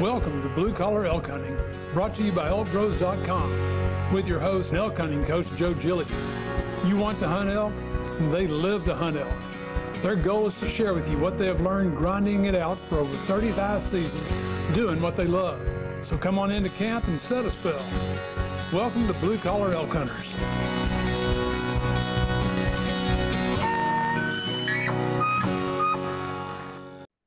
Welcome to Blue Collar Elk Hunting, brought to you by ElkBros.com, with your host and elk hunting coach, Joe Gilligan. You want to hunt elk? They live to hunt elk. Their goal is to share with you what they have learned grinding it out for over 35 seasons, doing what they love. So come on into camp and set a spell. Welcome to Blue Collar Elk Hunters.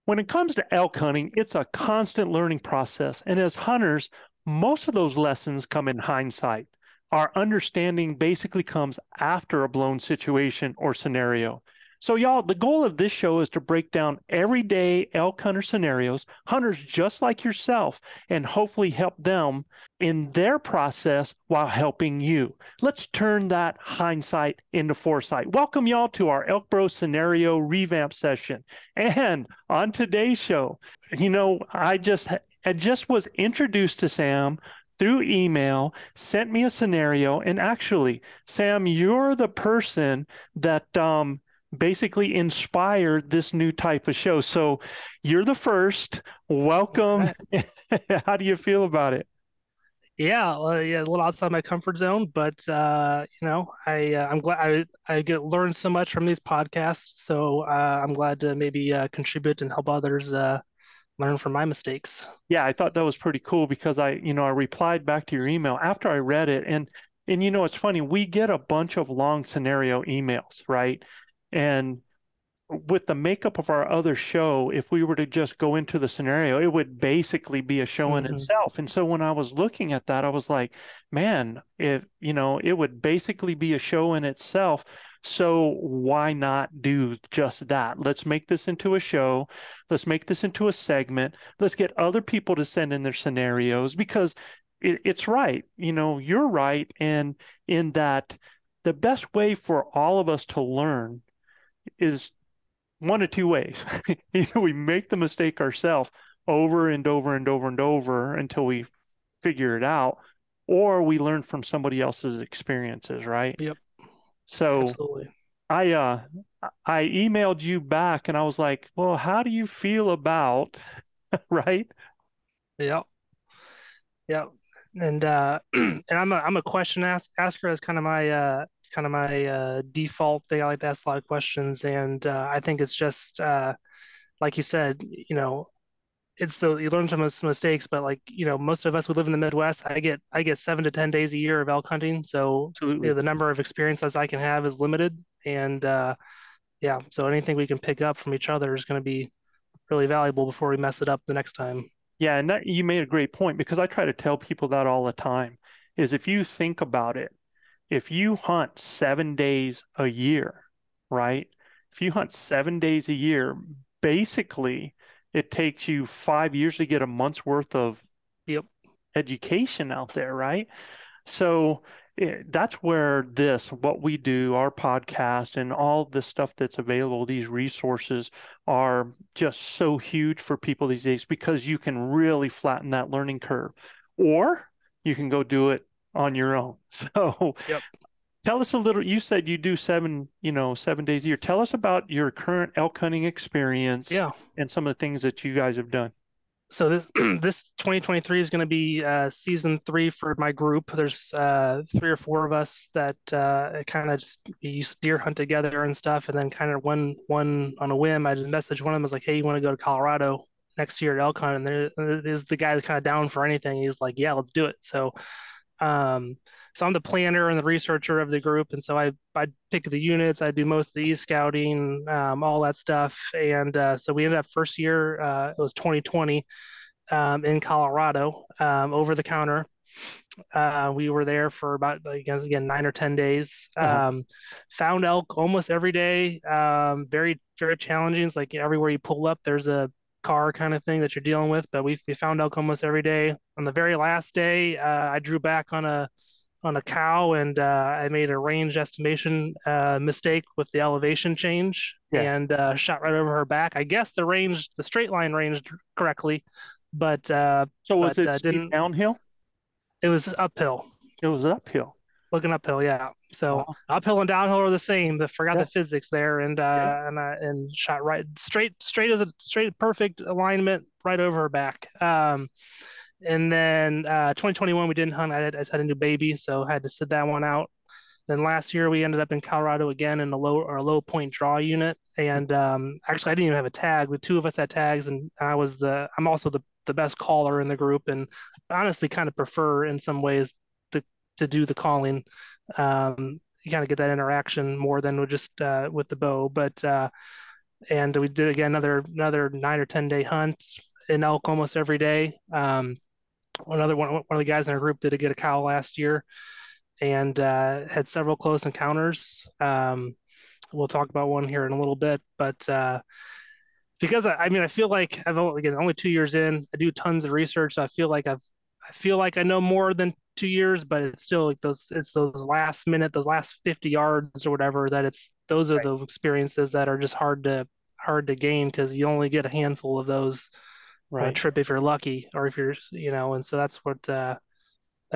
When it comes to elk hunting, it's a constant learning process. And as hunters, most of those lessons come in hindsight. Our understanding basically comes after a blown situation or scenario. So y'all, the goal of this show is to break down everyday elk hunter scenarios, hunters just like yourself, and hopefully help them in their process while helping you. Let's turn that hindsight into foresight. Welcome y'all to our ElkBros scenario revamp session. And on today's show, I just was introduced to Sam through email, sent me a scenario, and actually, Sam, you're the person that basically inspired this new type of show. So you're the first. Welcome. How do you feel about it? Yeah, a little outside my comfort zone, but I'm glad I get learn so much from these podcasts. So I'm glad to maybe contribute and help others learn from my mistakes. Yeah, I thought that was pretty cool because I replied back to your email after I read it, and it's funny, we get a bunch of long scenario emails, right? And with the makeup of our other show, if we were to just go into the scenario, it would basically be a show in itself. And so when I was looking at that, I was like, man, it would basically be a show in itself. So why not do just that? Let's make this into a show. Let's make this into a segment. Let's get other people to send in their scenarios, because it's right. You're right. And in that, the best way for all of us to learn is one of two ways. Either we make the mistake ourselves over and over and over and over until we figure it out, or we learn from somebody else's experiences, right? Yep. So absolutely. I emailed you back and I was like, well, how do you feel about, right? Yeah. Yeah. And and I'm a question asker. As kind of my default thing. I like to ask a lot of questions, and I think it's just like you said, it's you learn from mistakes, but most of us, we live in the Midwest. I get 7 to 10 days a year of elk hunting, so the number of experiences I can have is limited, and so anything we can pick up from each other is going to be really valuable before we mess it up the next time. Yeah, and that, you made a great point, because I try to tell people that all the time, is if you think about it, if you hunt 7 days a year, right? If you hunt 7 days a year, basically it takes you 5 years to get a month's worth of education out there, right? So that's where what we do, our podcast and all the stuff that's available, these resources are just so huge for people these days, because you can really flatten that learning curve, or you can go do it on your own. So tell us a little, you said you do 7 days a year. Tell us about your current elk hunting experience and some of the things that you guys have done. So this 2023 is going to be season 3 for my group. There's 3 or 4 of us that kind of just used to deer hunt together and stuff. And then kind of one on a whim, I just messaged one of them. I was like, hey, you want to go to Colorado next year at elk hunt? And there is the guy that's kind of down for anything. He's like, yeah, let's do it. So so I'm the planner and the researcher of the group, and so I pick the units, I do most of the e-scouting, all that stuff, and so we ended up first year, it was 2020, in Colorado, over the counter. We were there for about, again 9 or 10 days. Found elk almost every day. Very, very challenging. It's like everywhere you pull up, there's a car kind of thing that you're dealing with, but we found elk almost every day. On the very last day, I drew back on a cow, and I made a range estimation mistake with the elevation change, and shot right over her back. I guess the straight line ranged correctly, but so was it downhill? It was uphill. It was uphill. Looking uphill, yeah. So Wow. uphill and downhill are the same, but forgot Yeah. the physics there, and Okay. and shot right straight perfect alignment right over her back. And then 2021 we didn't hunt. I just had a new baby, so I had to sit that one out. Then last year we ended up in Colorado again in a low point draw unit, and actually I didn't even have a tag. With two of us had tags, and I'm also the best caller in the group, and honestly kind of prefer in some ways to do the calling. You kind of get that interaction more than with just with the bow. But and we did again another 9 or 10 day hunt in elk almost every day. One of the guys in our group did get a cow last year and had several close encounters. We'll talk about one here in a little bit, but because I mean, I feel like only 2 years in. I do tons of research. So I feel like I know more than 2 years, but it's still like those last minute, those last 50 yards or whatever those are Right. the experiences that are just hard to gain because you only get a handful of those on a Right. trip if you're lucky or if you're, and so that's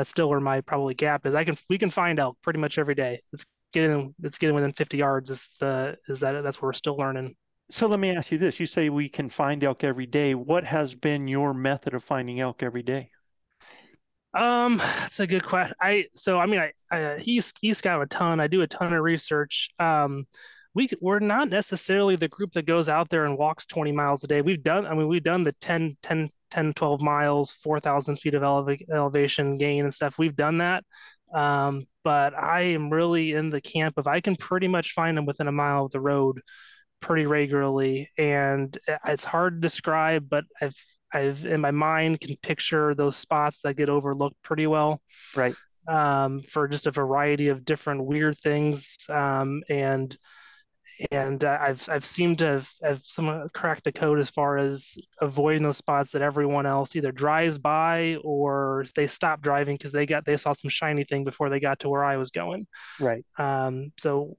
still where my probably gap is. We can find elk pretty much every day. It's getting within 50 yards that's where we're still learning. So let me ask you this. You say we can find elk every day. What has been your method of finding elk every day? That's a good question. I mean, he scout a ton. I do a ton of research. We're not necessarily the group that goes out there and walks 20 miles a day. We've done the 10, 12 miles, 4,000 feet of elevation gain and stuff. We've done that. But I am really in the camp of I can pretty much find them within a mile of the road pretty regularly, and it's hard to describe, but I've in my mind can picture those spots that get overlooked pretty well, Right. for just a variety of different weird things, and I've seemed to have someone cracked the code as far as avoiding those spots that everyone else either drives by or they stop driving because they saw some shiny thing before they got to where I was going. Right. So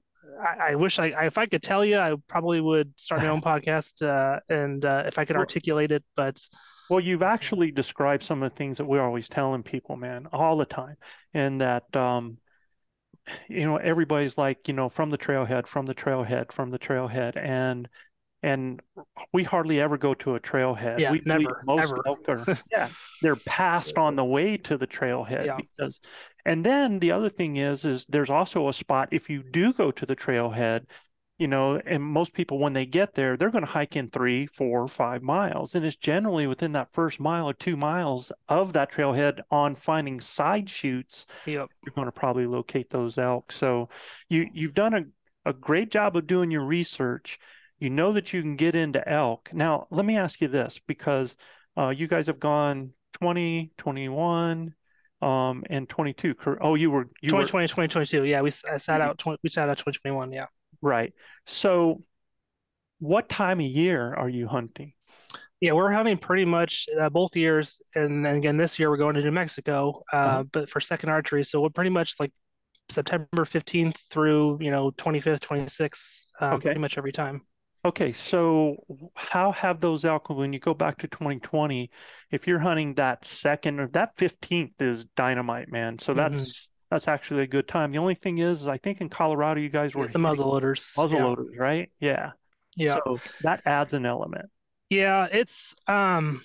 I wish if I could tell you, I probably would start my own podcast, and if I could Well, articulate it, but well, you've actually described some of the things that we're always telling people, man, all the time. And that, everybody's like, from the trailhead, from the trailhead, from the trailhead. And we hardly ever go to a trailhead. yeah, We believe never, most ever. elk are, yeah, they're passed on the way to the trailhead Yeah, and then the other thing is there's also a spot if you do go to the trailhead, and most people when they get there, they're going to hike in 3, 4, 5 miles. And it's generally within that first mile or 2 miles of that trailhead on finding side chutes, yep. you're going to probably locate those elk. So you've done a great job of doing your research. You know that you can get into elk. Now, let me ask you this, because you guys have gone 20, 21, and 22. Oh, you were 2020, 2022. Yeah, we sat out 2021. Yeah. right. So what time of year are you hunting? Yeah, we're having pretty much both years, and then again this year we're going to New Mexico, but for second archery. So we're pretty much like September 15th through 25th, 26th, Okay. pretty much every time. Okay, so how have those elk, when you go back to 2020, if you're hunting that second or that 15th is dynamite, man. So that's actually a good time. The only thing is I think in Colorado you guys were The muzzle loaders. muzzle Yeah. loaders, right? Yeah. Yeah. So that adds an element. Yeah, it's tough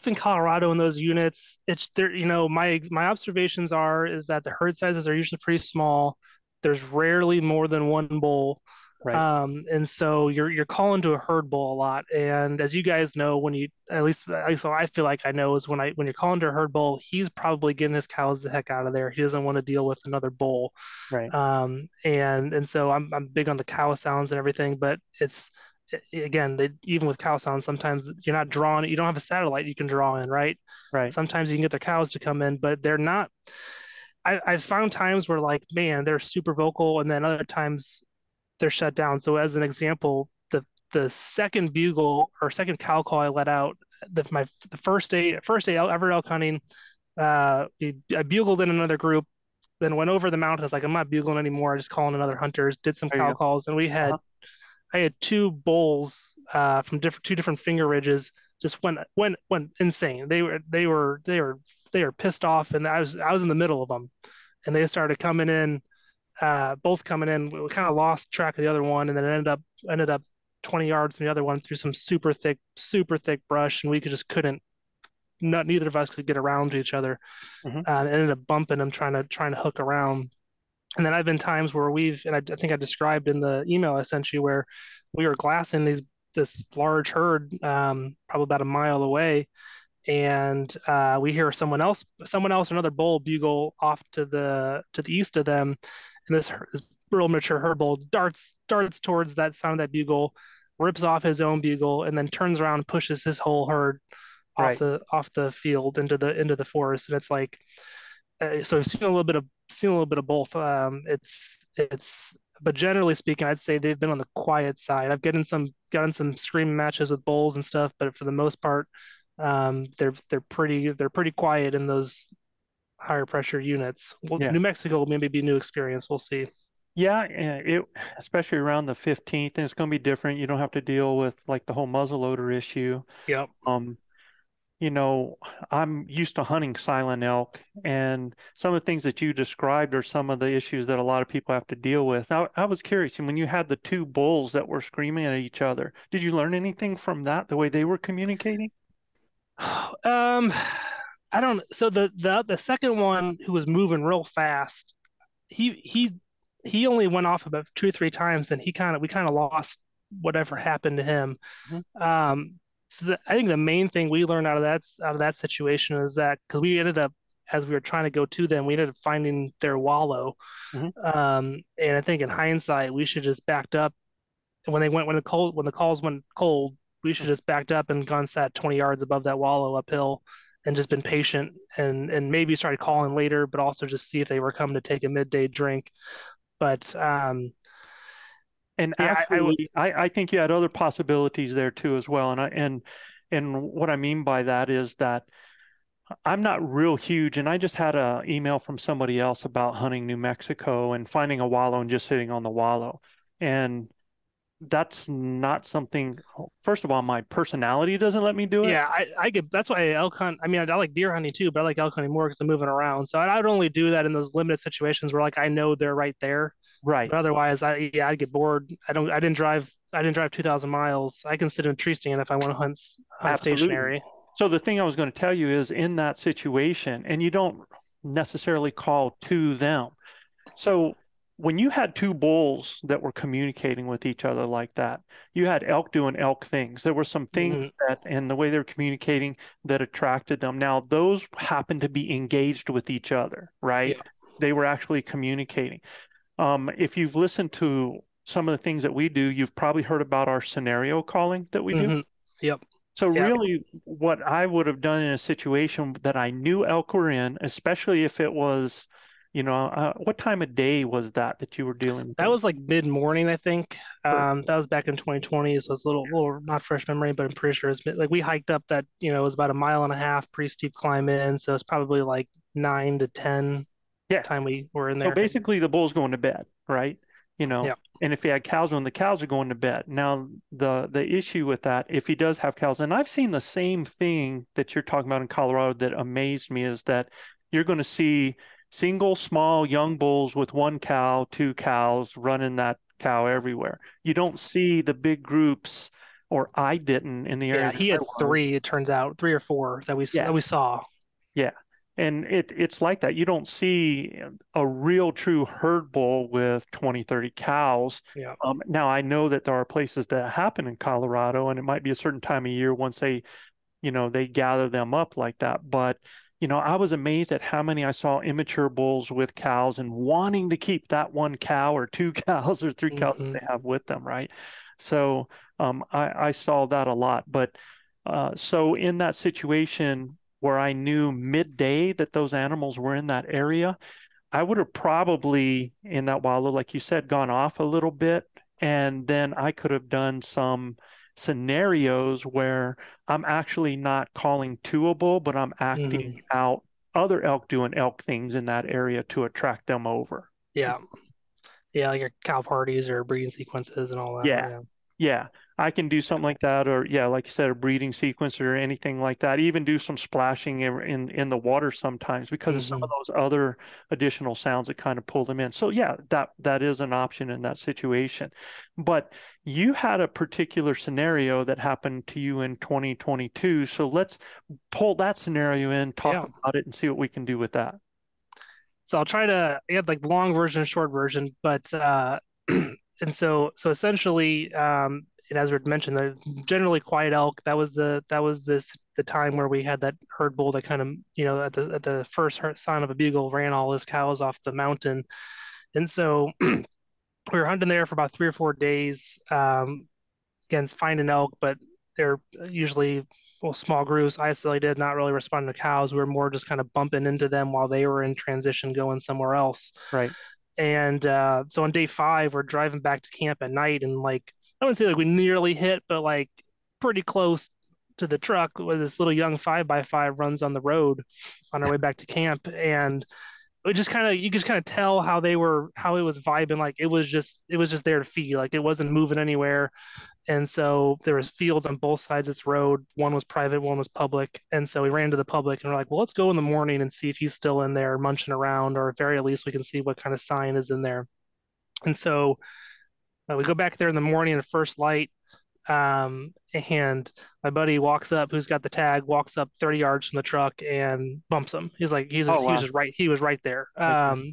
in Colorado in those units. It's there, my observations is that the herd sizes are usually pretty small. There's rarely more than one bull. Right. And so you're calling to a herd bull a lot. And as you guys know, when you at least so I feel like I know is when you're calling to a herd bull, he's probably getting his cows the heck out of there. He doesn't want to deal with another bull. Right. And so I'm big on the cow sounds and everything, but it's again, even with cow sounds, sometimes you're not drawing. You don't have a satellite you can draw in, right? Right. Sometimes you can get their cows to come in, but they're not. I've found times where like, man, they're super vocal, and then other times they're shut down. So as an example, the second bugle or second cow call I let out, the first day ever elk hunting, I bugled in another group, then went over the mountain. I was like, I'm not bugling anymore. I just calling in other hunters, did some cow calls, and I had two bulls from two different finger ridges just went insane. They were pissed off, and I was in the middle of them. and they started coming in, both coming in. We kind of lost track of the other one, and then ended up 20 yards from the other one through some super thick brush, and we couldn't. Neither of us could get around to each other. Mm-hmm. Ended up bumping them, trying to hook around. And then I've been times where I think I described in the email I sent you, where we were glassing this large herd, probably about a mile away, and we hear someone else, another bull bugle off to the east of them, and this real mature herd bull darts towards that sound of that bugle, rips off his own bugle, and then turns around and pushes his whole herd off the field into the forest. And it's like, so I've seen a little bit of both. But generally speaking, I'd say they've been on the quiet side. I've gotten some screaming matches with bulls and stuff, but for the most part, they're pretty quiet in those higher pressure units. Well, New Mexico will maybe be a new experience. We'll see. Yeah, especially around the 15th, and it's going to be different. You don't have to deal with like the whole muzzleloader issue. Yep. I'm used to hunting silent elk, and some of the things that you described are some of the issues that a lot of people have to deal with. I was curious, and when you had the two bulls that were screaming at each other, did you learn anything from that, the way they were communicating? I don't. So the second one, who was moving real fast, he only went off about 2 or 3 times. Then we kind of lost whatever happened to him. Mm-hmm. So I think the main thing we learned out of that situation is that, because we ended up, as we were trying to go to them, we ended up finding their wallow. Mm-hmm. And I think in hindsight, we should just backed up. And when the calls went cold, we should just backed up and gone sat 20 yards above that wallow uphill, and just been patient, and maybe started calling later, but also just see if they were coming to take a midday drink. But and actually, I think you had other possibilities there too as well. And what I mean by that is that I'm not real huge, and I just had an email from somebody else about hunting New Mexico and finding a wallow and just sitting on the wallow. And that's not something, first of all, my personality doesn't let me do it. Yeah, that's why I elk hunt. I mean, I like deer hunting too, but I like elk hunting more because I'm moving around. So I would only do that in those limited situations where, like, I know they're right there. Right. But otherwise, I'd get bored. I didn't drive 2,000 miles. I can sit in a tree stand if I want to hunt stationary. So the thing I was going to tell you is, in that situation, and you don't necessarily call to them. So when you had two bulls that were communicating with each other like that, you had elk doing elk things. There were some things that, and the way they were communicating, that attracted them. Now, those happened to be engaged with each other, right? Yeah. They were actually communicating. If you've listened to some of the things that we do, you've probably heard about our scenario calling that we do. Yep. So really, what I would have done in a situation that I knew elk were in, especially if it was, what time of day was that you were dealing with? That was like mid-morning, I think. That was back in 2020, so it's a little not fresh memory, but I'm pretty sure it's like we hiked up that, it was about 1.5 miles, pretty steep climb in, so it's probably like 9 to 10 time we were in there. So basically, the bull's going to bed, right? And if he had cows, when the cows are going to bed. Now, the issue with that, if he does have cows, and I've seen the same thing that you're talking about in Colorado that amazed me, is that you're going to see single, small, young bulls with 1 cow, 2 cows, running that cow everywhere. You don't see the big groups, or I didn't in the area. Yeah, he had 3, it turns out, 3 or 4 that we saw. Yeah. And it's like that. You don't see a real true herd bull with 20, 30 cows. Yeah. Now, I know that there are places that happen in Colorado, and it might be a certain time of year once they gather them up like that. But, I was amazed at how many I saw immature bulls with cows and wanting to keep that 1 cow or 2 cows or 3 cows that they have with them, right? So I saw that a lot. But so in that situation where I knew midday that those animals were in that area, I would have probably, in that wallow, like you said, gone off a little bit. And then I could have done some scenarios where I'm actually not calling to a bull, but I'm acting out other elk doing elk things in that area to attract them over. Yeah. Yeah, like your cow parties or breeding sequences and all that. Yeah. I can do something like that, or yeah, like you said, a breeding sequence or anything like that. Even do some splashing in the water sometimes because of some of those other additional sounds that kind of pull them in. So yeah, that is an option in that situation. But you had a particular scenario that happened to you in 2022. So let's pull that scenario in, talk about it, and see what we can do with that. So I'll try to add like the long version, short version, but and so essentially, and as we mentioned, they're generally quiet elk. That was the time where we had that herd bull that kind of, you know, at the first sign of a bugle ran all his cows off the mountain, and so we were hunting there for about 3 or 4 days, again finding elk, but they're usually small groups, isolated, not really responding to cows. We were more just kind of bumping into them while they were in transition, going somewhere else. Right. And so on day 5, we're driving back to camp at night, and like I wouldn't say like we nearly hit, but like pretty close to the truck where this little young 5x5 runs on the road on our way back to camp. And it just kind of, you just kind of tell how it was vibing. Like it was just there to feed. Like it wasn't moving anywhere. And so there was fields on both sides of this road. One was private, one was public. And so we ran to the public and we're like, well, let's go in the morning and see if he's still in there munching around, or at very least we can see what kind of sign is in there. And so we go back there in the morning at first light. And my buddy walks up, who's got the tag, walks up 30 yards from the truck and bumps him. He's like, he was right there.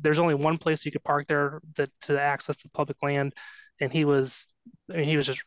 There's only one place you could park there to access the public land. And he was just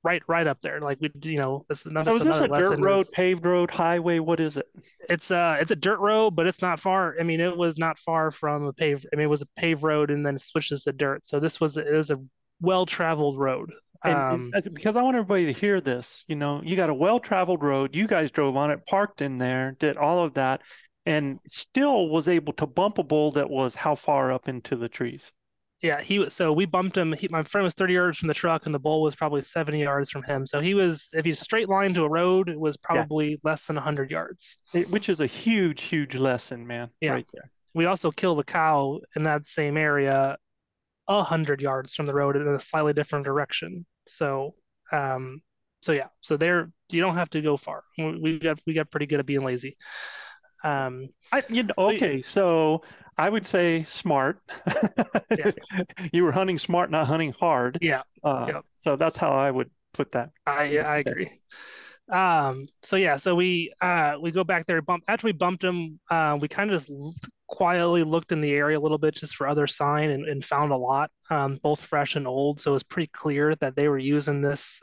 right up there. Like that's another. So is this a dirt road, paved road, highway? What is it? It's a dirt road, but it's not far. I mean, it was not far from a paved. I mean, it was a paved road and then it switches to dirt. So it was a well-traveled road. And because I want everybody to hear this, you got a well-traveled road. You guys drove on it, parked in there, did all of that, and still was able to bump a bull that was how far up into the trees? Yeah, so we bumped him. My friend was 30 yards from the truck, and the bull was probably 70 yards from him. So if he's straight line to a road, it was probably less than 100 yards. Which is a huge, huge lesson, man. Yeah. Right there. We also killed a cow in that same area 100 yards from the road in a slightly different direction. So there, you don't have to go far. We got pretty good at being lazy. So I would say smart. Yeah. You were hunting smart, not hunting hard. Yeah. So that's how I would put that. I agree. So we go back there. After we bumped him, we kind of just quietly looked in the area a little bit just for other sign, and found a lot, both fresh and old. So it was pretty clear that they were using this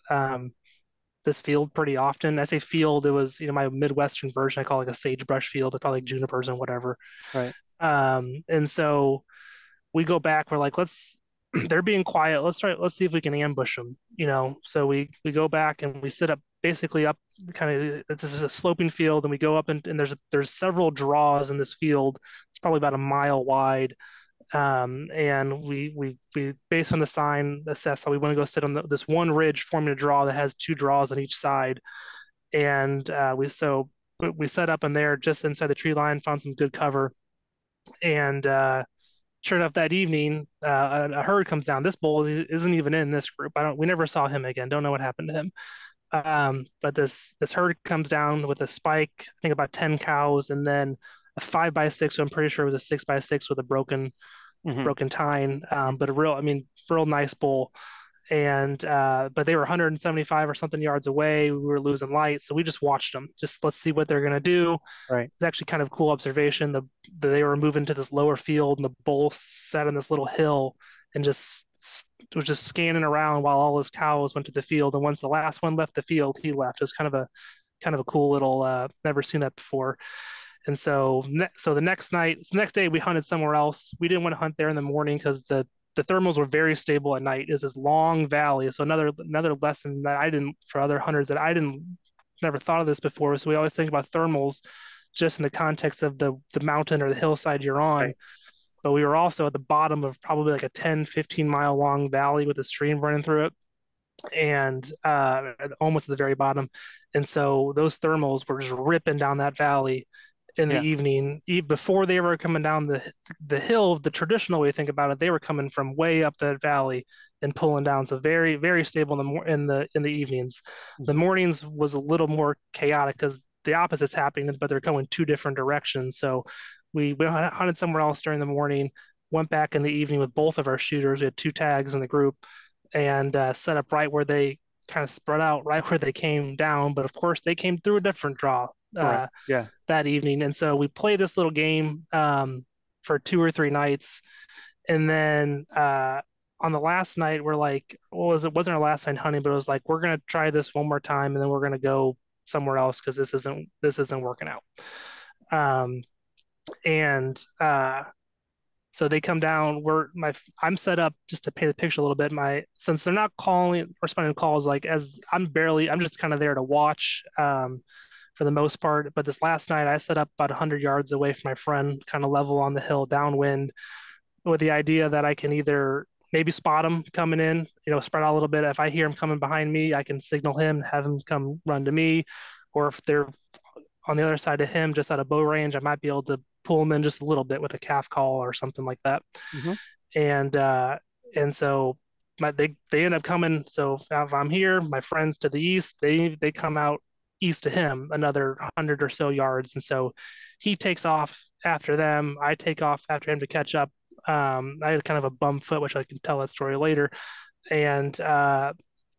field pretty often. I say field, it was my Midwestern version. I call it like a sagebrush field. It's probably like junipers and whatever. Right. And so we go back. We're like, they're being quiet. Let's see if we can ambush them. So we go back and we sit up, basically up this is a sloping field, and we go up and there's several draws in this field. It's probably about a mile wide. And we based on the sign assess how we want to go sit on this one ridge forming a draw that has 2 draws on each side. And we set up in there just inside the tree line, found some good cover. And sure enough, that evening, a herd comes down. This bull isn't even in this group. We never saw him again. Don't know what happened to him. But this herd comes down with a spike, I think about 10 cows, and then a 5x6. So I'm pretty sure it was a 6x6 with a broken tine. But a real nice bull. And but they were 175 or something yards away. We were losing light, so we just watched them. Let's see what they're gonna do. Right. It's actually kind of a cool observation. They were moving to this lower field, and the bull sat on this little hill and was just scanning around while all his cows went to the field. And once the last one left the field, he left. It was kind of a cool little. Never seen that before. And so the next day we hunted somewhere else. We didn't want to hunt there in the morning because the thermals were very stable at night. It's this long valley. So another lesson that for other hunters that never thought of this before. So we always think about thermals just in the context of the mountain or the hillside you're on. Right. But we were also at the bottom of probably like a 10, 15 mile long valley with a stream running through it, and almost at the very bottom. And so those thermals were just ripping down that valley. in the evening, before they were coming down the hill. The traditional way to think about it, they were coming from way up that valley and pulling down. So very, very stable in the evenings. Mm-hmm. The mornings was a little more chaotic because the opposite's happening, but they're going two different directions. So we hunted somewhere else during the morning, went back in the evening with both of our shooters. We had 2 tags in the group, and set up right where they kind of spread out, right where they came down. But of course, they came through a different draw. Right. Yeah. That evening. And so we played this little game for 2 or 3 nights. And then on the last night, we're like, it wasn't our last night hunting, but it was like, we're going to try this one more time, and then we're going to go somewhere else because this isn't working out. So they come down. I'm set up, just to paint the picture a little bit. Since they're not responding to calls, like, as I'm just kind of there to watch for the most part. But this last night, I set up about 100 yards away from my friend, kind of level on the hill, downwind, with the idea that I can either maybe spot him coming in, spread out a little bit. If I hear him coming behind me, I can signal him, have him come run to me. Or if they're on the other side of him, just out of bow range, I might be able to pull him in just a little bit with a calf call or something like that. Mm-hmm. And so they end up coming. So if I'm here, my friends to the east, they come out east to him another 100 or so yards. And so he takes off after them. I take off after him to catch up. I had kind of a bum foot, which I can tell that story later. And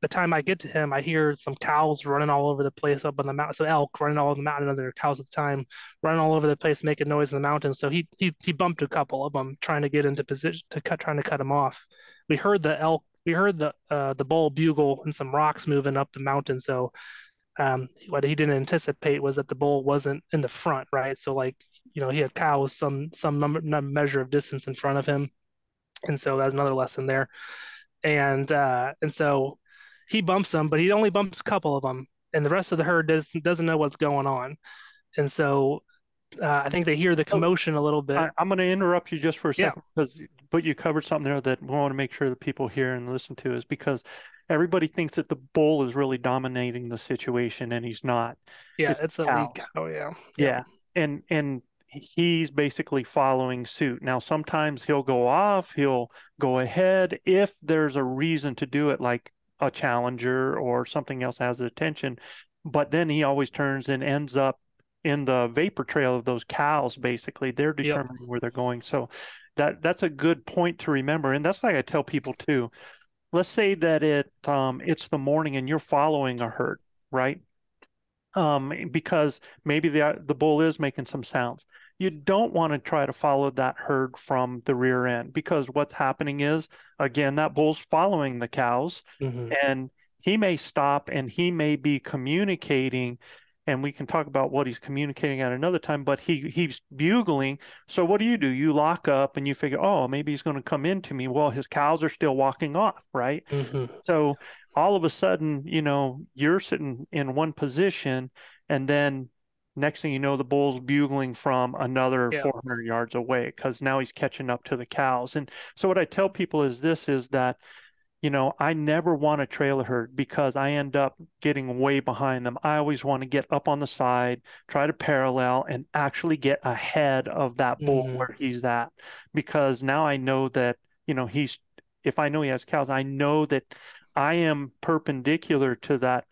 the time I get to him, I hear some cows running all over the place up on the mountain. So elk running all over the mountain, and there cows at the time running all over the place, making noise in the mountain. So he bumped a couple of them, trying to get into position trying to cut him off. We heard the bull bugle and some rocks moving up the mountain. So what he didn't anticipate was that the bull wasn't in the front, right? So he had cows some measure of distance in front of him, and so that's another lesson there. And so he bumps them, but he only bumps a couple of them, and the rest of the herd doesn't know what's going on. And so I think they hear the commotion a little bit. I'm going to interrupt you just for a second, but you covered something there that we want to make sure that people hear and listen to, is because everybody thinks that the bull is really dominating the situation, and he's not. Yeah, it's a leak. Oh yeah. Yeah. And he's basically following suit. Now, sometimes he'll go off, he'll go ahead if there's a reason to do it, like a challenger or something else has attention. But then he always turns and ends up in the vapor trail of those cows. Basically, they're determining where they're going. So that's a good point to remember. And that's like I tell people too. Let's say that it's the morning and you're following a herd, right? Because maybe the bull is making some sounds. You don't want to try to follow that herd from the rear end, because what's happening is, again, that bull's following the cows, and he may stop and he may be communicating, and we can talk about what he's communicating at another time, but he's bugling. So what do? You lock up and you figure, oh, maybe he's going to come into me. Well, his cows are still walking off, right? So all of a sudden, you're sitting in one position, and then next thing you know, the bull's bugling from another 400 yards away, because now he's catching up to the cows. And so what I tell people is that, I never want to trail a herd, because I end up getting way behind them. I always want to get up on the side, try to parallel, and actually get ahead of that bull where he's at. Because now I know that, if I know he has cows, I know that I am perpendicular to that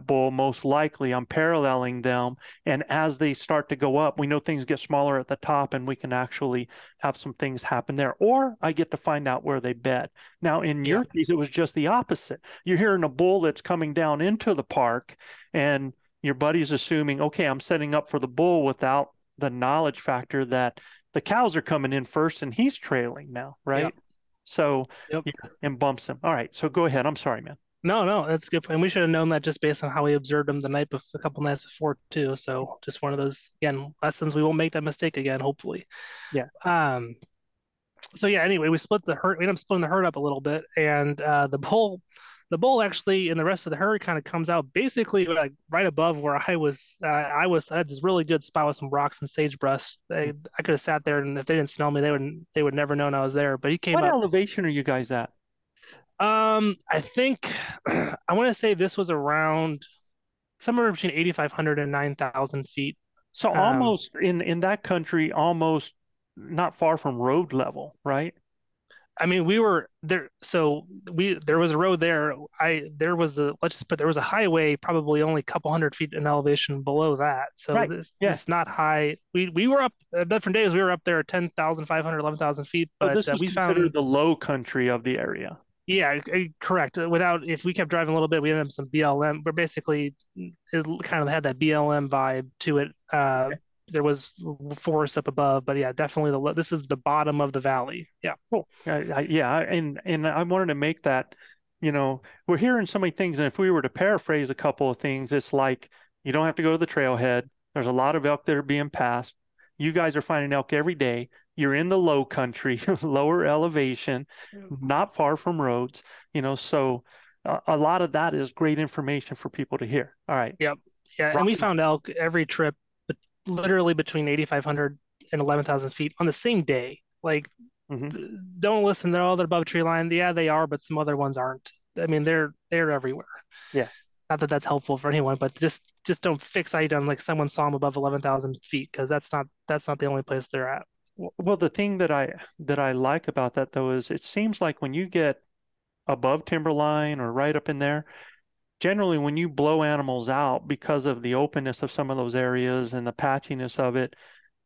bull. Most likely I'm paralleling them, and as they start to go up, we know things get smaller at the top, and we can actually have some things happen there, or I get to find out where they bed. Now in your case, it was just the opposite. You're hearing a bull that's coming down into the park, and your buddy's assuming, okay, I'm setting up for the bull, without the knowledge factor that the cows are coming in first and he's trailing now, right? So and bumps him. All right, so go ahead. I'm sorry, man. No, that's good. And we should have known that just based on how we observed him a couple nights before too. So just one of those, again, lessons. We won't make that mistake again, hopefully. Yeah. So anyway, we ended up splitting the herd up a little bit, and the bull actually, and the rest of the herd kind of comes out basically like right above where I had this really good spot with some rocks and sagebrush. I could have sat there, and if they didn't smell me, they would never known I was there. But he came up. What elevation are you guys at? I think I want to say this was around somewhere between 8,500 and 9,000 feet So Um, almost in that country, almost not far from road level, right? I mean, we were there, so there was a road there. There was a let's just put there was a highway probably only a couple hundred feet in elevation below that. So Right. Yeah. this not high. We were up different days. We were up there 10,500, 11,000 feet, So but this was we considered found the low country of the area. yeah, correct. Without if we kept driving a little bit, we ended up some BLM. But basically, it kind of had that BLM vibe to it. There was forest up above, but yeah, definitely this is the bottom of the valley. Yeah. Cool. Yeah, and I wanted to make that, we're hearing so many things, and if we were to paraphrase a couple of things, it's like you don't have to go to the trailhead. There's a lot of elk that are being passed. You guys are finding elk every day. You're in the low country, lower elevation, not far from roads, so a lot of that is great information for people to hear. All right. Yep. Yeah, and we Rocky. found elk every trip, but literally between 8,500 and 11,000 feet on the same day. Like, Mhm. don't listen. They're all above tree line. Yeah, they are, but some other ones aren't. I mean, they're everywhere. Yeah. Not that that's helpful for anyone, but just don't fixate on like someone saw them above 11,000 feet because that's not the only place they're at. Well, the thing that I like about that though is it seems like when you get above timberline or right up in there, generally when you blow animals out because of the openness of some of those areas and the patchiness of it,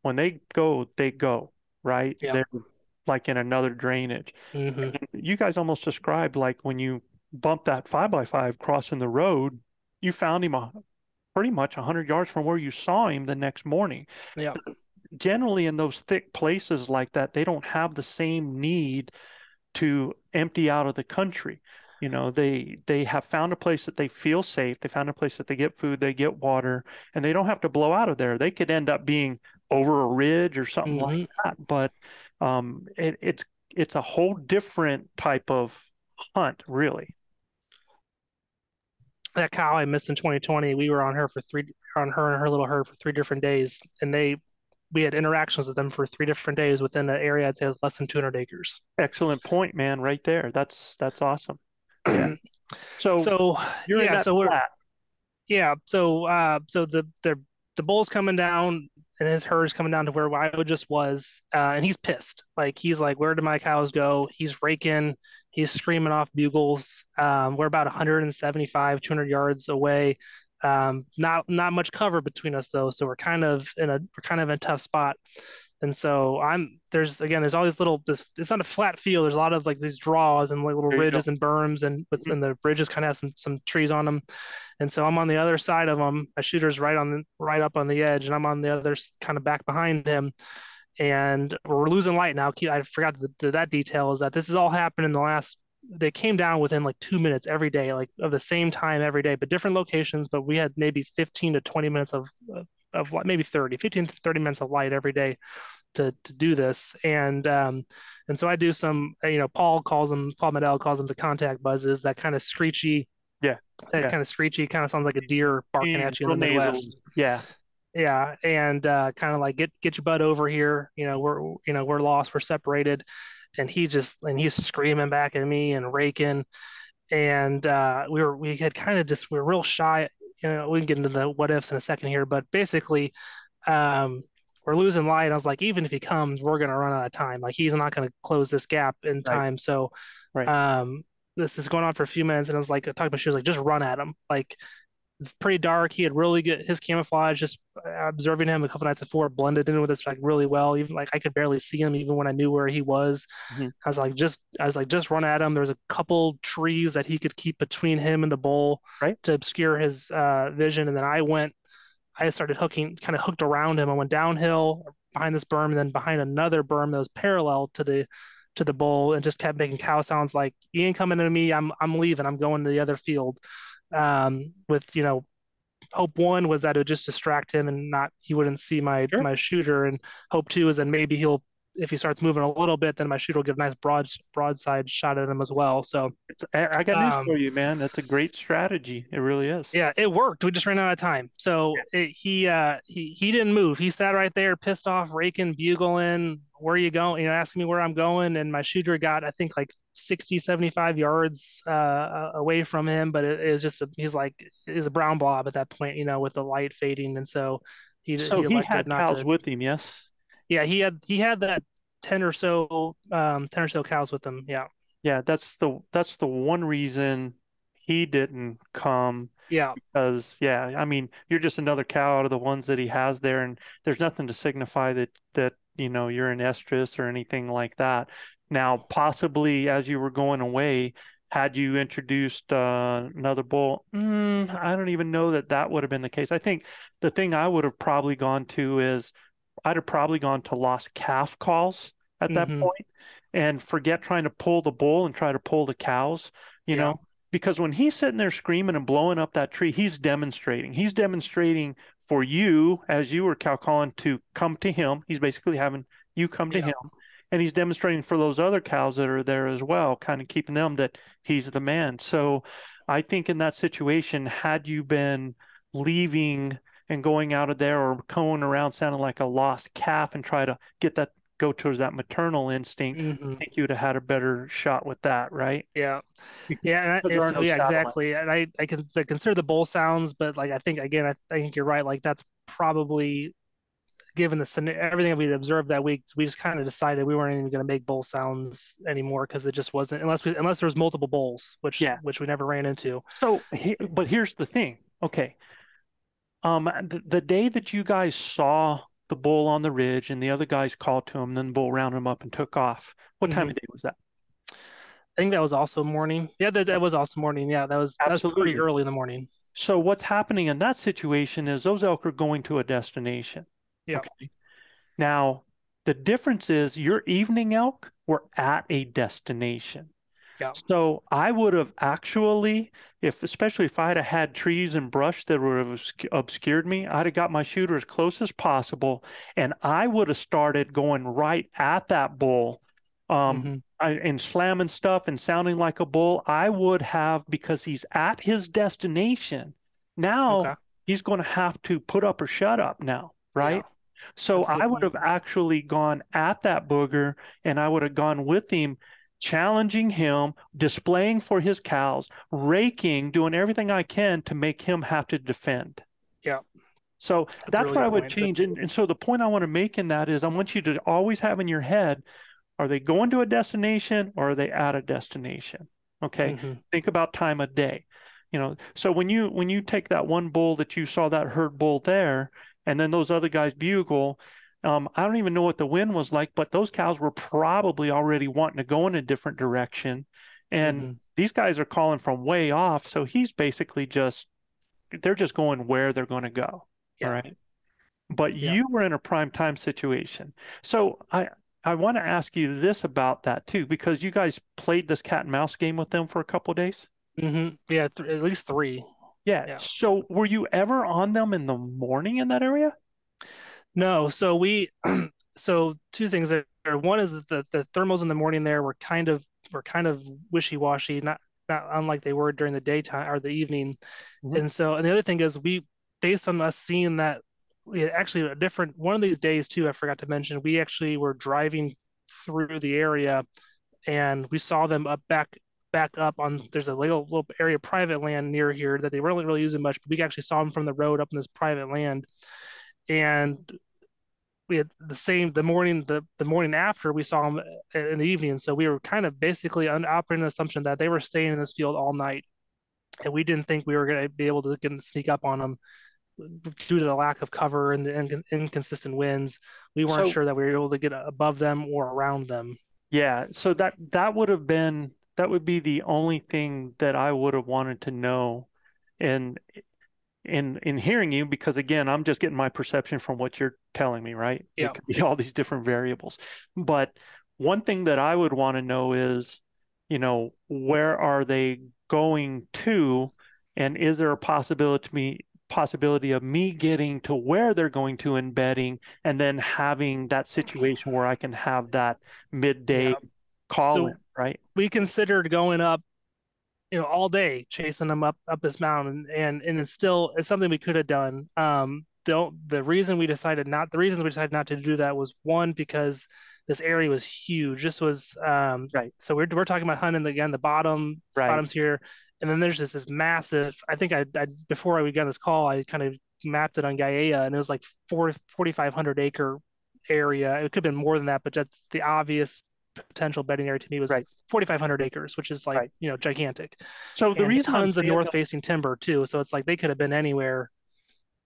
when they go, right? Yep. They're like in another drainage. Hmm. And you guys almost described like when you bump that 5x5 crossing the road, you found him pretty much 100 yards from where you saw him the next morning. Yep. Generally, in those thick places like that, they don't have the same need to empty out of the country. They have found a place that they feel safe. They found a place that they get food, they get water, and they don't have to blow out of there. They could end up being over a ridge or something like Hmm. that. But it's a whole different type of hunt, really. That cow I missed in 2020, we were on her and her little herd for 3 different days, and we had interactions with them for 3 different days within an area I'd say is less than 200 acres. Excellent point, man, right there. That's awesome. Yeah. So So you're in yeah, that so we're flat. yeah, so the bull's coming down and his herd's coming down to where I just was, and he's pissed. Like he's like, where did my cows go? He's raking, he's screaming off bugles. We're about 175, 200 yards away. Not much cover between us though, so we're kind of in a tough spot. And so there's all these it's not a flat field. There's a lot of like these draws and like little There you go. ridges and berms, and Mhm. the ridges kind of have some trees on them. And so I'm on the other side of him. My shooter's right up on the edge, and I'm on the other kind of back behind him. And we're losing light now. I forgot that detail is that this has all happened in the last. They came down within like 2 minutes every day, like of the same time every day, but different locations. But we had maybe 15 to 20 minutes of maybe 15 to 30 minutes of light every day to do this. And so I do some, Paul Medell calls them the contact buzzes, Yeah. that Yeah. kind of screechy, kind of sounds like a deer barking at you in Real the nasal. Midwest. Yeah. Yeah, and kind of like get your butt over here. We're lost, we're separated, and he's screaming back at me and raking, and we had kind of just we were real shy. We can get into the what ifs in a second here, but basically, we're losing light. I was like, even if he comes, we're gonna run out of time. Like he's not gonna close this gap in Right. time. So, Right. this is going on for a few minutes, and I was like, I talked to my shoes, like, just run at him. Like it's pretty dark. He had really good his camouflage. Just observing him a couple nights before blended in with us like really well. Even like I could barely see him even when I knew where he was. Mhm. I was like, just run at him. There was a couple trees that he could keep between him and the bull Right. to obscure his vision. And then I started kind of hooked around him. I went downhill behind this berm and then behind another berm that was parallel to the bull and just kept making cow sounds like, you ain't coming to me. I'm leaving. I'm going to the other field. With hope one was that it would just distract him and not he wouldn't see my Sure. my shooter, and hope two is that maybe if he starts moving a little bit, then my shooter will get a nice broadside shot at him as well. So I got news um, for you, man. That's a great strategy. It really is. yeah, it worked. We just ran out of time. So he didn't move. He sat right there, pissed off, raking, bugling. Where are you going? Asking me where I'm going. And my shooter got, I think, like 60, 75 yards away from him. But it was just he's a brown blob at that point, with the light fading. And so So he he elected had not cows to. with him, yes? Yeah, he had that 10 or so cows with him. Yeah. Yeah, that's the one reason he didn't come Yeah. because yeah, I mean, you're just another cow out of the ones that he has there, and there's nothing to signify that you're an estrus or anything like that. Now, possibly as you were going away, had you introduced another bull, I don't even know that that would have been the case. I think the thing I would have probably gone to is I'd have probably gone to lost calf calls at that Hmm. point and forget trying to pull the bull and try to pull the cows, you Yeah. know, because when he's sitting there screaming and blowing up that tree, he's demonstrating. He's demonstrating for you, as you were cow calling, to come to him. He's basically having you come to Yeah. him. And he's demonstrating for those other cows that are there as well, kind of keeping them that he's the man. So I think in that situation, had you been leaving and going out of there or going around sounding like a lost calf and try to get that go towards that maternal instinct, I Hmm. think you would have had a better shot with that, right? Yeah. Because Yeah. there are So no yeah, satellites. exactly. And I consider the bull sounds, but like I think again, I think you're right. Like that's probably given everything that we'd observed that week, we just kind of decided we weren't even going to make bull sounds anymore because it just wasn't unless there was multiple bulls, Yeah. which we never ran into. So, but here's the thing. Okay. The day that you guys saw the bull on the ridge and the other guys called to him, then the bull rounded him up and took off. What time Hmm. of day was that? I think that was also morning. Yeah, that was also morning. Yeah, that was pretty Absolutely. early in the morning. So what's happening in that situation is those elk are going to a destination. Yeah. Okay. Now, the difference is your evening elk were at a destination. Yeah. So I would have actually, especially if I'd have had trees and brush that would have obscured me, I'd have got my shooter as close as possible, and I would have started going right at that bull, Hmm. and slamming stuff and sounding like a bull. I would have because he's at his destination. Now Okay. he's going to have to put up or shut up now, Yeah, right? So that's a I good would point. have actually gone at that booger and I would have gone with him, challenging him, displaying for his cows, raking, doing everything I can to make him have to defend. Yeah, So that's a that's really what I good would point. change. And so the point I want to make in that is I want you to always have in your head, are they going to a destination or are they at a destination? Okay. Hmm. Think about time of day. So when you take that one bull that you saw that herd bull there, and then those other guys bugle, I don't even know what the wind was like, but those cows were probably already wanting to go in a different direction. And Hmm. these guys are calling from way off. So he's basically they're just going where they're going to go. All Yeah. right. But Yeah. you were in a prime time situation. So I want to ask you this about that too, because you guys played this cat and mouse game with them for a couple of days. Yeah, at least three. Yeah. Yeah. So were you ever on them in the morning in that area? No, so so two things there. One is that the thermals in the morning there were kind of wishy-washy, not unlike they were during the daytime or the evening. Mhm. And the other thing is based on us seeing that we had actually a different one of these days too, I forgot to mention, we actually were driving through the area and we saw them back up on there's a little area of private land near here that they weren't really using much, but we actually saw them from the road up in this private land. And we had the morning after we saw them in the evening. So we were kind of basically operating the assumption that they were staying in this field all night, and we didn't think we were going to be able to sneak up on them due to the lack of cover and the inconsistent winds. We weren't So sure that we were able to get above them or around them. yeah, so that would be the only thing that I would have wanted to know. And in hearing you, because again, I'm just getting my perception from what you're telling me, right? Yeah. It could be all these different variables. But one thing that I would want to know is, where are they going to, and is there a possibility of me getting to where they're going to in bedding and then having that situation where I can have that midday Yeah. call in, So right? we considered going up, all day chasing them up this mountain, and it's something we could have done. The reasons we decided not to do that was one because this area was huge. This was Right, so we're talking about hunting again the right. bottoms here, and then there's this massive. I think I before we got this call, I kind of mapped it on Gaia, and it was like 4,500 acre area. It could have been more than that, but that's the obvious potential bedding area to me was Right. 4,500 acres, which is like, Right. gigantic. So the And reason I'm tons of saying north facing timber too. So it's like they could have been anywhere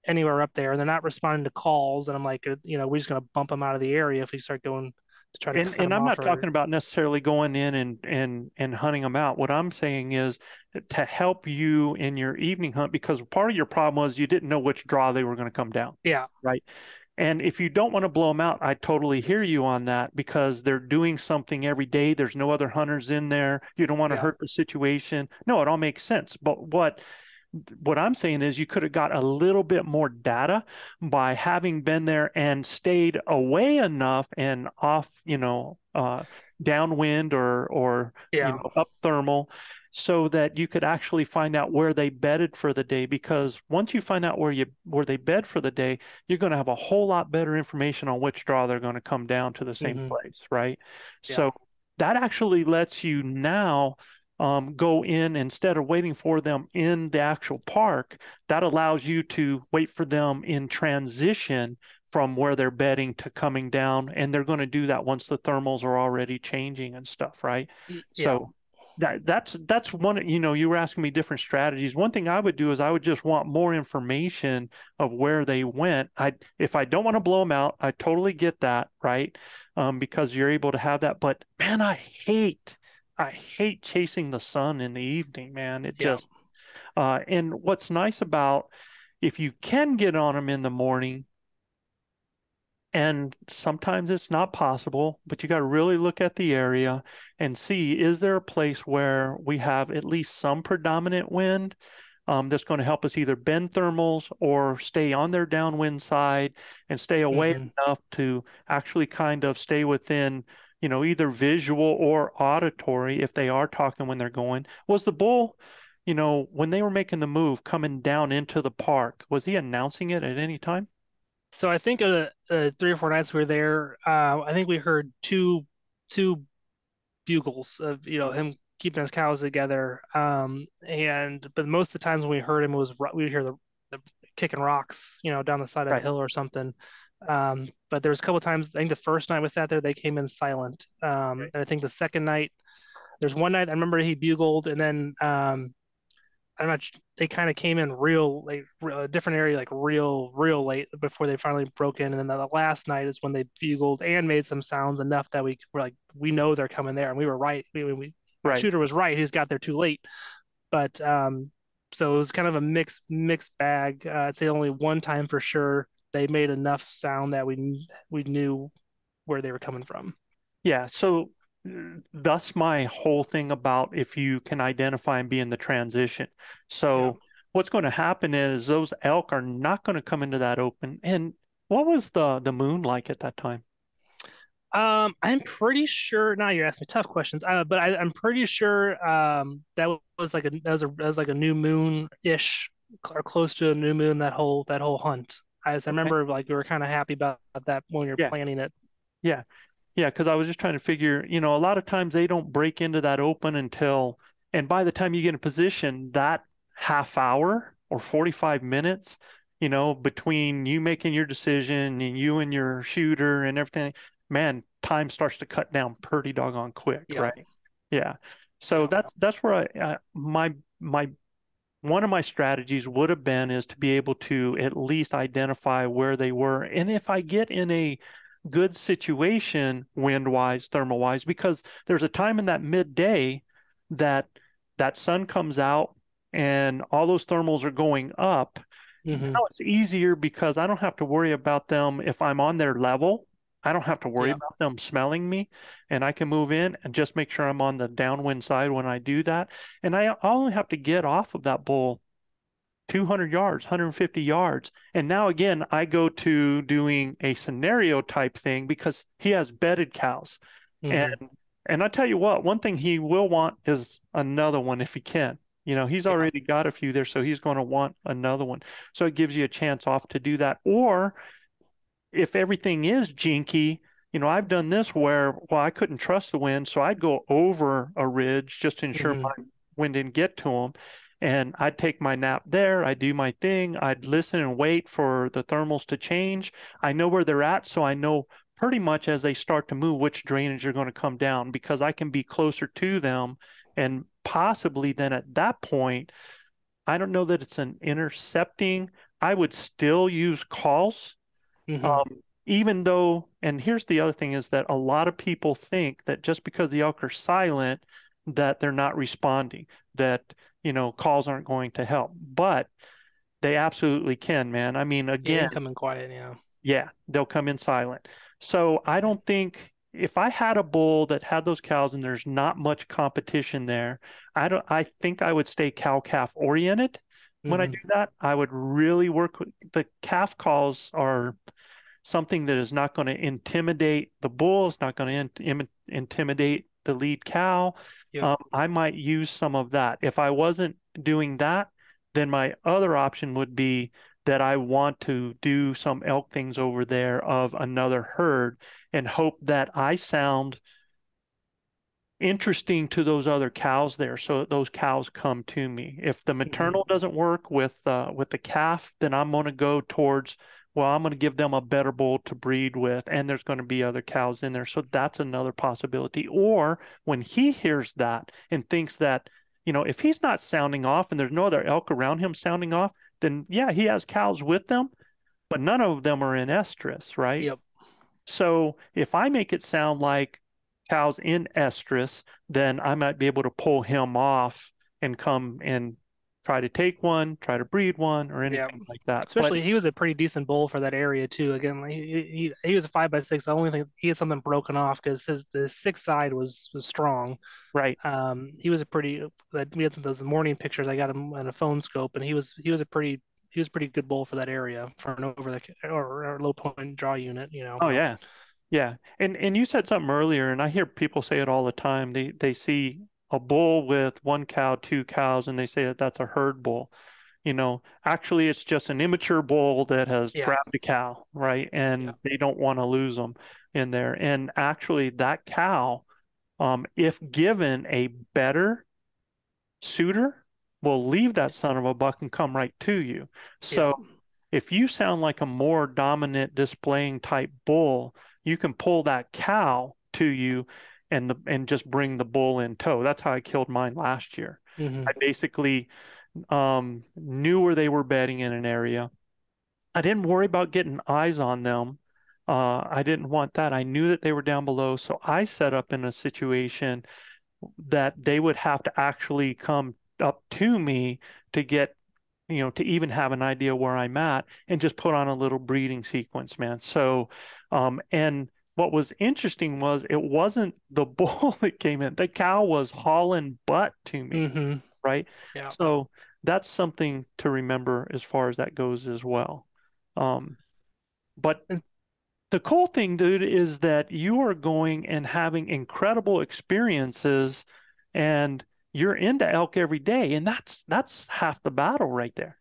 up there. And they're not responding to calls. And I'm like, we're just going to bump them out of the area if we start going to try to cut them I'm off. not talking about necessarily going in and hunting them out. What I'm saying is to help you in your evening hunt, because part of your problem was you didn't know which draw they were going to come down. Yeah. Right. And if you don't want to blow them out, I totally hear you on that, because they're doing something every day. There's no other hunters in there. You don't want to hurt the situation. No, it all makes sense. But what I'm saying is you could have got a little bit more data by having been there and stayed away enough and off, downwind or up thermal, so that you could actually find out where they bedded for the day. Because once you find out where they bed for the day, you're going to have a whole lot better information on which draw they're going to come down to the same place, right? Yeah. So that actually lets you now go in instead of waiting for them in the actual park. That allows you to wait for them in transition from where they're bedding to coming down, and they're going to do that once the thermals are already changing and stuff, right? Yeah. So that's one. You were asking me different strategies. One thing I would do is I would just want more information of where they went. If I don't want to blow them out, I totally get that, right? Because you're able to have that. But man, I hate chasing the sun in the evening, man. It just, and what's nice about if you can get on them in the morning, and sometimes it's not possible, but you got to really look at the area and see, is there a place where we have at least some predominant wind that's going to help us either bend thermals or stay on their downwind side and stay away enough to actually kind of stay within either visual or auditory if they are talking when they're going. Was the bull, when they were making the move coming down into the park, was he announcing it at any time? So I think 3 or 4 nights we were there, I think we heard two bugles of, him keeping his cows together. But most of the times when we heard him, we would hear the kicking rocks, down the side of the hill or something. But there was a couple of times, I think the first night we sat there, they came in silent. And I think the second night, there's one night I remember he bugled, and then they kind of came in a different area, like real late before they finally broke in. And then the last night is when they bugled and made some sounds enough that we were like, we know they're coming there, and we were right. Shooter was right. He's got there too late. But so it was kind of a mixed bag. I'd say only one time for sure they made enough sound that we knew where they were coming from. Yeah. So that's my whole thing about if you can identify and be in the transition. So what's going to happen is those elk are not going to come into that open. And what was the moon like at that time? I'm pretty sure. Now you're asking me tough questions. But I'm pretty sure that was like a new moon-ish or close to a new moon that whole hunt. I remember like we were kind of happy about that when we were planning it. Yeah. Yeah, because I was just trying to figure, a lot of times they don't break into that open and by the time you get in position, that half hour or 45 minutes, between you making your decision and you and your shooter and everything, man, time starts to cut down pretty doggone quick, right? Yeah. So that's where my one of my strategies would have been is to be able to at least identify where they were. And if I get in a good situation wind-wise, thermal-wise, because there's a time in that midday that sun comes out and all those thermals are going up. Now it's easier because I don't have to worry about them if I'm on their level. I don't have to worry about them smelling me, and I can move in and just make sure I'm on the downwind side when I do that. And I only have to get off of that bull 200 yards, 150 yards. And now again, I go to doing a scenario type thing because he has bedded cows. And I tell you what, one thing he will want is another one if he can. He's already got a few there, so he's going to want another one. So it gives you a chance off to do that. Or if everything is jinky, I've done this where, I couldn't trust the wind, so I'd go over a ridge just to ensure my wind didn't get to him. and I'd take my nap there. I'd do my thing. I'd listen and wait for the thermals to change. I know where they're at, so I know pretty much as they start to move which drainage are going to come down, because I can be closer to them, and possibly then at that point, I don't know that it's an intercepting. I would still use calls. Even though, and here's the other thing, is that a lot of people think that just because the elk are silent, that they're not responding, that, calls aren't going to help. But they absolutely can, man. I mean, again, come in quiet, yeah, they'll come in silent. So I don't think, if I had a bull that had those cows and there's not much competition there, I think I would stay cow-calf oriented. When I do that, I would really work with the calf calls. Are something that is not going to intimidate the bull, it's not going to intimidate the lead cow. I might use some of that. If I wasn't doing that, then my other option would be that I want to do some elk things over there of another herd and hope that I sound interesting to those other cows there, so that those cows come to me. If the maternal doesn't work with the calf, then I'm going to go towards, well, I'm going to give them a better bull to breed with, and there's going to be other cows in there. So that's another possibility. Or when he hears that and thinks that, if he's not sounding off and there's no other elk around him sounding off, then yeah, he has cows with them, but none of them are in estrus, right? Yep. So if I make it sound like cows in estrus, then I might be able to pull him off and come and try to take one, try to breed one, or anything like that. Especially, he was a pretty decent bull for that area too. Again, he was a 5x6. I only think he had something broken off because the 6 side was strong. Right. He was a pretty. We had those morning pictures. I got him on a phone scope, and he was a pretty good bull for that area for an over the or low point draw unit. Oh yeah, yeah. And you said something earlier, and I hear people say it all the time. They see a bull with 1 cow, 2 cows, and they say that that's a herd bull. Actually, it's just an immature bull that has grabbed a cow, right? And they don't want to lose them in there. And actually, that cow, if given a better suitor, will leave that son of a buck and come right to you. So if you sound like a more dominant displaying type bull, you can pull that cow to you and just bring the bull in tow. That's how I killed mine last year. I basically knew where they were bedding in an area. I didn't worry about getting eyes on them. I didn't want that. I knew that they were down below, so I set up in a situation that they would have to actually come up to me to get, to even have an idea where I'm at, and just put on a little breeding sequence, man. So, and what was interesting was it wasn't the bull that came in. The cow was hauling butt to me, right? Yeah. So that's something to remember as far as that goes as well. But the cool thing, dude, is that you are going and having incredible experiences, and you're into elk every day, and that's half the battle right there.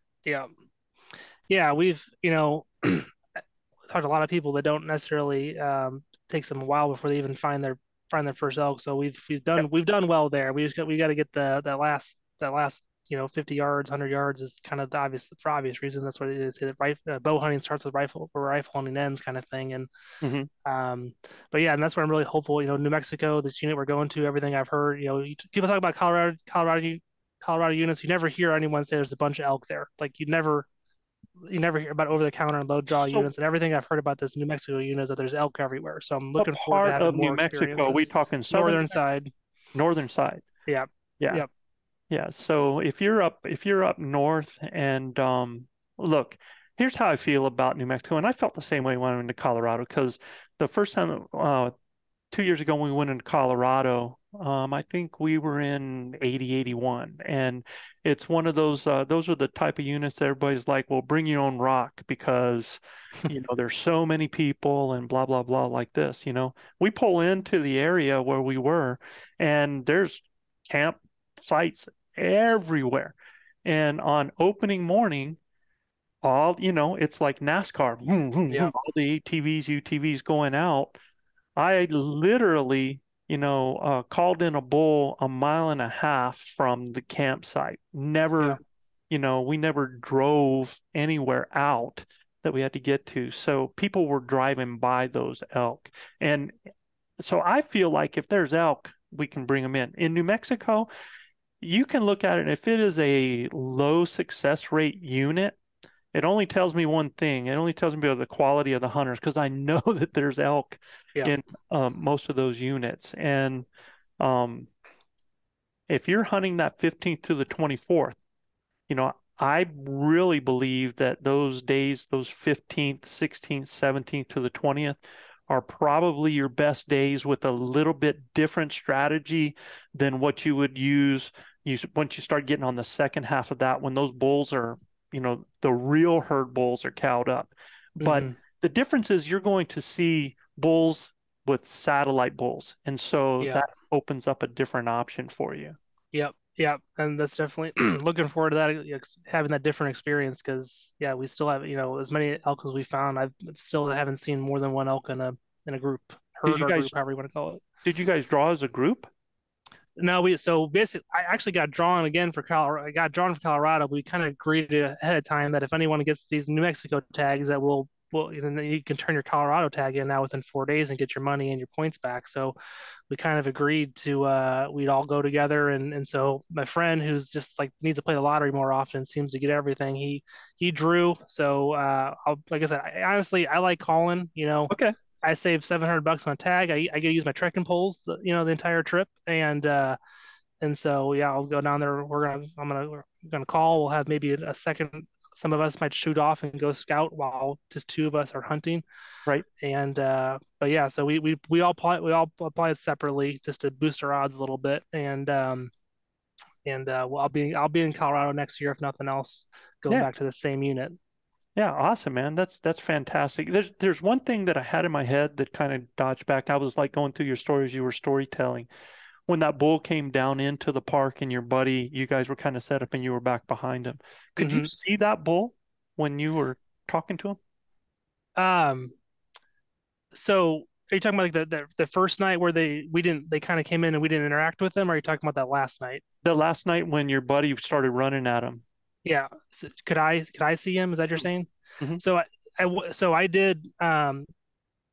Yeah, we've talked to a lot of people that don't necessarily takes them a while before they even find their first elk. So we've done well there. We got to get that last 50 yards, 100 yards is kind of for obvious reasons. That's what it is. Bow hunting starts with rifle hunting ends kind of thing. And but yeah, and that's where I'm really hopeful. New Mexico, this unit we're going to, everything I've heard, people talk about Colorado units. You never hear anyone say there's a bunch of elk there. Like you never hear about over-the-counter and low draw units, and everything I've heard about this New Mexico unit is that there's elk everywhere. So I'm looking forward to having more experiences. New Mexico, we talking northern side? Northern side. Yeah. So if you're up north, and look, here's how I feel about New Mexico, and I felt the same way when I went to Colorado, because the first time 2 years ago when we went into Colorado, I think we were in 81, and it's one of those are the type of units that everybody's like, well, bring your own rock, because there's so many people and blah blah blah like this. We pull into the area where we were, and there's campsites everywhere, and on opening morning, it's like NASCAR, all the ATVs, UTVs going out. I literally called in a bull a mile and a half from the campsite. Yeah. Never, we never drove anywhere out that we had to get to. So people were driving by those elk. And so I feel like if there's elk, we can bring them in. In New Mexico, you can look at it, and if it is a low success rate unit, it only tells me one thing. It only tells me about the quality of the hunters, because I know that there's elk in most of those units. And if you're hunting that 15th to the 24th, I really believe that those days, those 15th, 16th, 17th to the 20th, are probably your best days, with a little bit different strategy than what you would use once you start getting on the second half of that, when those bulls are, the real herd bulls are cowed up. But the difference is you're going to see bulls with satellite bulls. And so that opens up a different option for you. Yep. And that's definitely looking forward to that, having that different experience, because we still have, as many elk as we found. I still haven't seen more than one elk in a group, herd or group, however you want to call it. Did you guys draw as a group? No, so basically I actually got drawn again for Colorado. I got drawn for Colorado. We kind of agreed ahead of time that if anyone gets these New Mexico tags, that you can turn your Colorado tag in now within 4 days and get your money and your points back. So we kind of agreed to we'd all go together, and so my friend, who's just like needs to play the lottery more often, seems to get everything. He drew. So like I said, I like calling. Okay. I saved $700 on a tag. I get to use my trekking poles, the entire trip, and so I'll go down there. We're gonna call. We'll have maybe a second. Some of us might shoot off and go scout while just two of us are hunting. Right. And but so we all apply it separately just to boost our odds a little bit. And I'll be in Colorado next year if nothing else, going back to the same unit. Yeah, awesome, man. That's fantastic. There's one thing that I had in my head that kind of dodged back. I was like going through your stories you were storytelling. When that bull came down into the park and you guys were kind of set up and you were back behind him. Could you see that bull when you were talking to him? So are you talking about like the first night where they kind of came in and we didn't interact with them? Or are you talking about that last night? The last night when your buddy started running at him. Yeah. So could I see him? Is that what you're saying? Mm-hmm. So I did.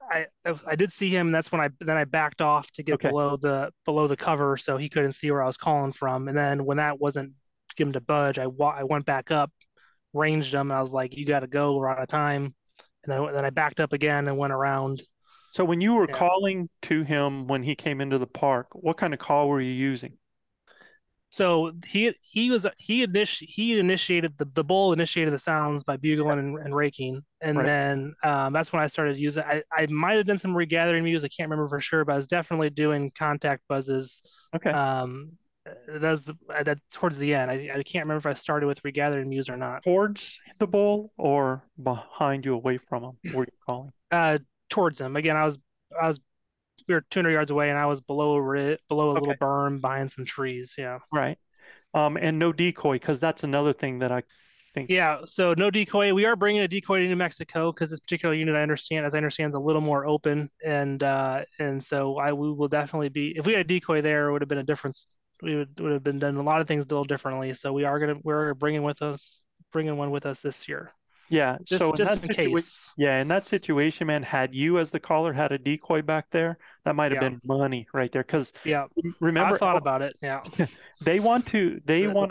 I did see him, and that's when I backed off to get below the cover, so he couldn't see where I was calling from. And then when that wasn't getting him to budge, I went back up, ranged him, and I was like, "You got to go. We're out of time." And then I backed up again and went around. So when you were calling to him when he came into the park, what kind of call were you using? So he initiated the bull initiated the sounds by bugling and raking, and then that's when I started using. I might have done some regathering music. I can't remember for sure, but I was definitely doing contact buzzes. Okay. That's that towards the end. I can't remember if I started with regathering music or not. Towards the bull or behind you, away from him? Were you calling? Towards him. Again, we were 200 yards away, and I was below a little berm behind some trees. Yeah. Right. And no decoy, because that's another thing that I think. Yeah. So no decoy. We are bringing a decoy to New Mexico because this particular unit, as I understand, is a little more open, and so we will definitely be. If we had a decoy there, it would have been a difference. We would have been done a lot of things a little differently. So we're bringing one with us this year. Yeah, so just in case. Yeah, in that situation, man, had you as the caller had a decoy back there, that might have been money right there. Because remember, I thought about it. Yeah, they want to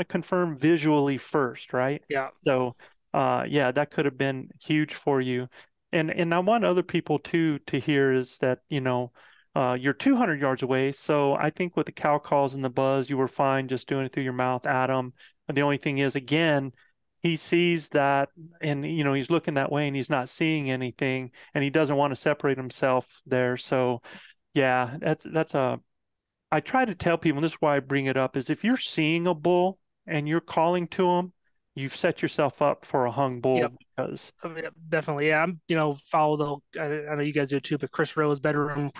confirm visually first, right? Yeah. So, that could have been huge for you. And I want other people to hear is that you're 200 yards away. So I think with the cow calls and the buzz, you were fine just doing it through your mouth at them. And the only thing is, again, he sees that and, he's looking that way and he's not seeing anything and he doesn't want to separate himself there. So yeah, I try to tell people, and this is why I bring it up, is if you're seeing a bull and you're calling to him, you've set yourself up for a hung bull. Because definitely. Yeah. I'm, follow I know you guys do too, but Chris Rowe's bedroom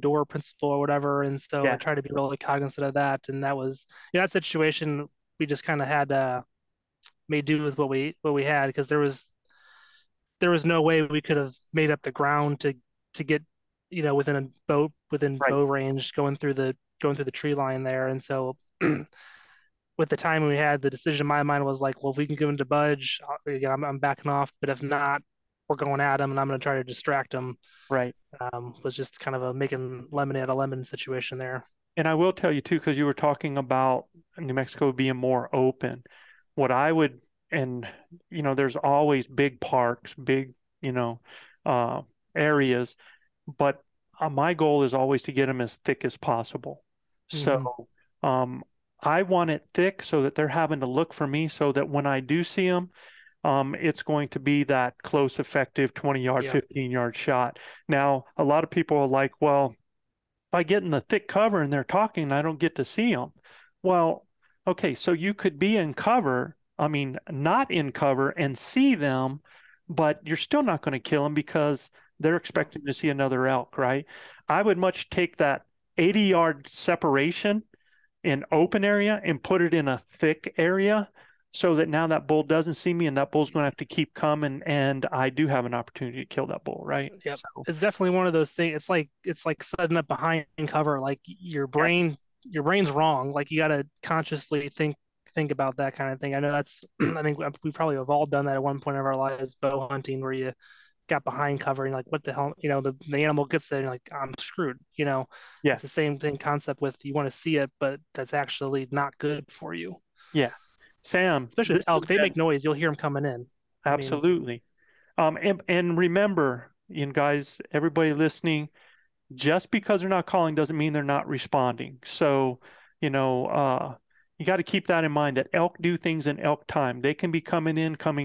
door principle or whatever. And so I try to be really cognizant of that. And that was, that situation, we just kind of had, made do with what we had, because there was no way we could have made up the ground to get within Right. bow range, going through the tree line there. And so with the time we had, the decision in my mind was like, well, if we can get him to budge, again, I'm backing off. But if not, we're going at him, and I'm going to try to distract him. Right. Was just kind of a making lemonade out of lemon situation there. And I will tell you too, because you were talking about New Mexico being more open. What I would, and there's always big parks, big, uh, areas, but my goal is always to get them as thick as possible. Mm-hmm. So, I want it thick so that they're having to look for me, so that when I do see them, it's going to be that close, effective 20-yard, Yeah. 15-yard shot. Now, a lot of people are like, well, if I get in the thick cover and they're talking, I don't get to see them. Well, okay, so you could be in cover, I mean, not in cover and see them, but you're still not going to kill them because they're expecting to see another elk, right? I would much take that 80-yard separation in open area and put it in a thick area, so that now that bull doesn't see me and that bull's going to have to keep coming, and I do have an opportunity to kill that bull, right? Yep. So, It's definitely one of those things. It's like setting up behind cover. Like your brain's wrong. Like you got to consciously think about that kind of thing. I know that's I think we probably have all done that at one point of our lives, bow hunting, where you got behind cover and you're like, what the hell? The animal gets there and you're like, I'm screwed. yeah, It's the same thing concept with, you want to see it, but that's actually not good for you. yeah. Sam, Especially with this has elk, they been make noise. You'll hear them coming in. I mean, absolutely. And remember, guys, everybody listening, just because they're not calling doesn't mean they're not responding. So, you got to keep that in mind, that elk do things in elk time. They can be coming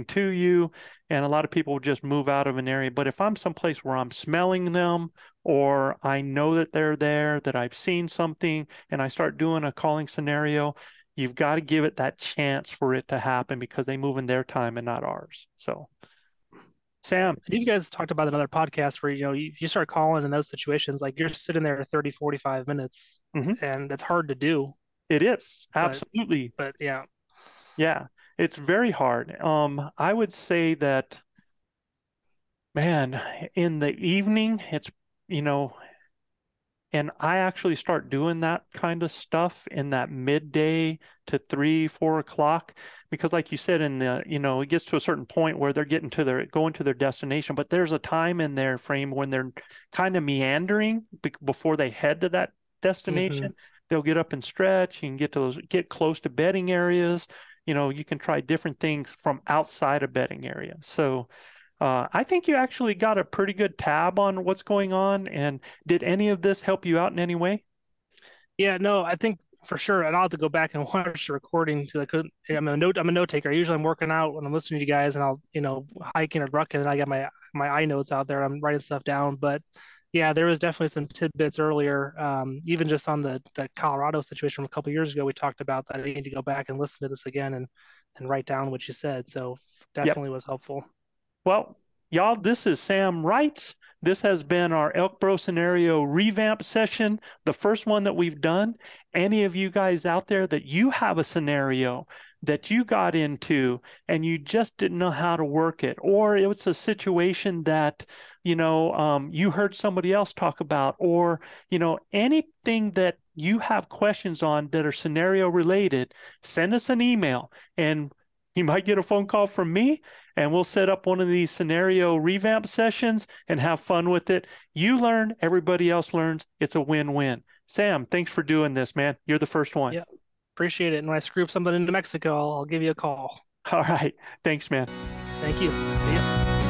to you, and a lot of people will just move out of an area. But if I'm someplace where I'm smelling them, or I know that they're there, that I've seen something, and I start doing a calling scenario, you've got to give it that chance for it to happen, because they move in their time and not ours. So, Sam, you guys talked about another podcast where, you start calling in those situations, like you're sitting there 30, 45 minutes, mhm, and that's hard to do. it is But, absolutely. but yeah, Yeah, it's very hard. I would say that, man, in the evening, it's, you know, and I actually start doing that kind of stuff in that midday to 3, 4 o'clock, because like you said, it gets to a certain point where they're going to their destination, but there's a time in their frame when they're kind of meandering before they head to that destination. mm-hmm. They'll get up and stretch. You can get close to bedding areas. You can try different things from outside a bedding area. So, I think you actually got a pretty good tab on what's going on. And did any of this help you out in any way? Yeah, no, I think for sure. And I'll have to go back and watch the recording to I'm a note taker. Usually I'm working out when I'm listening to you guys, and I'll, hiking or rucking, and I got my iNotes out there. I'm writing stuff down. But yeah, there was definitely some tidbits earlier. Even just on the Colorado situation from a couple of years ago, we talked about that. I need to go back and listen to this again and write down what you said. So Yep. definitely was helpful. Well, y'all, this is Sam Reitz. This has been our ElkBros scenario revamp session, the first one that we've done. Any of you guys out there that you have a scenario that you got into and you just didn't know how to work it, or it was a situation that, you heard somebody else talk about, or, anything that you have questions on that are scenario related, send us an email, and you might get a phone call from me, and we'll set up one of these scenario revamp sessions and have fun with it. You learn, everybody else learns. It's a win-win. Sam, thanks for doing this, man. You're the first one. Yeah, appreciate it. And when I screw up something into Mexico, I'll give you a call. All right. Thanks, man. Thank you. See ya.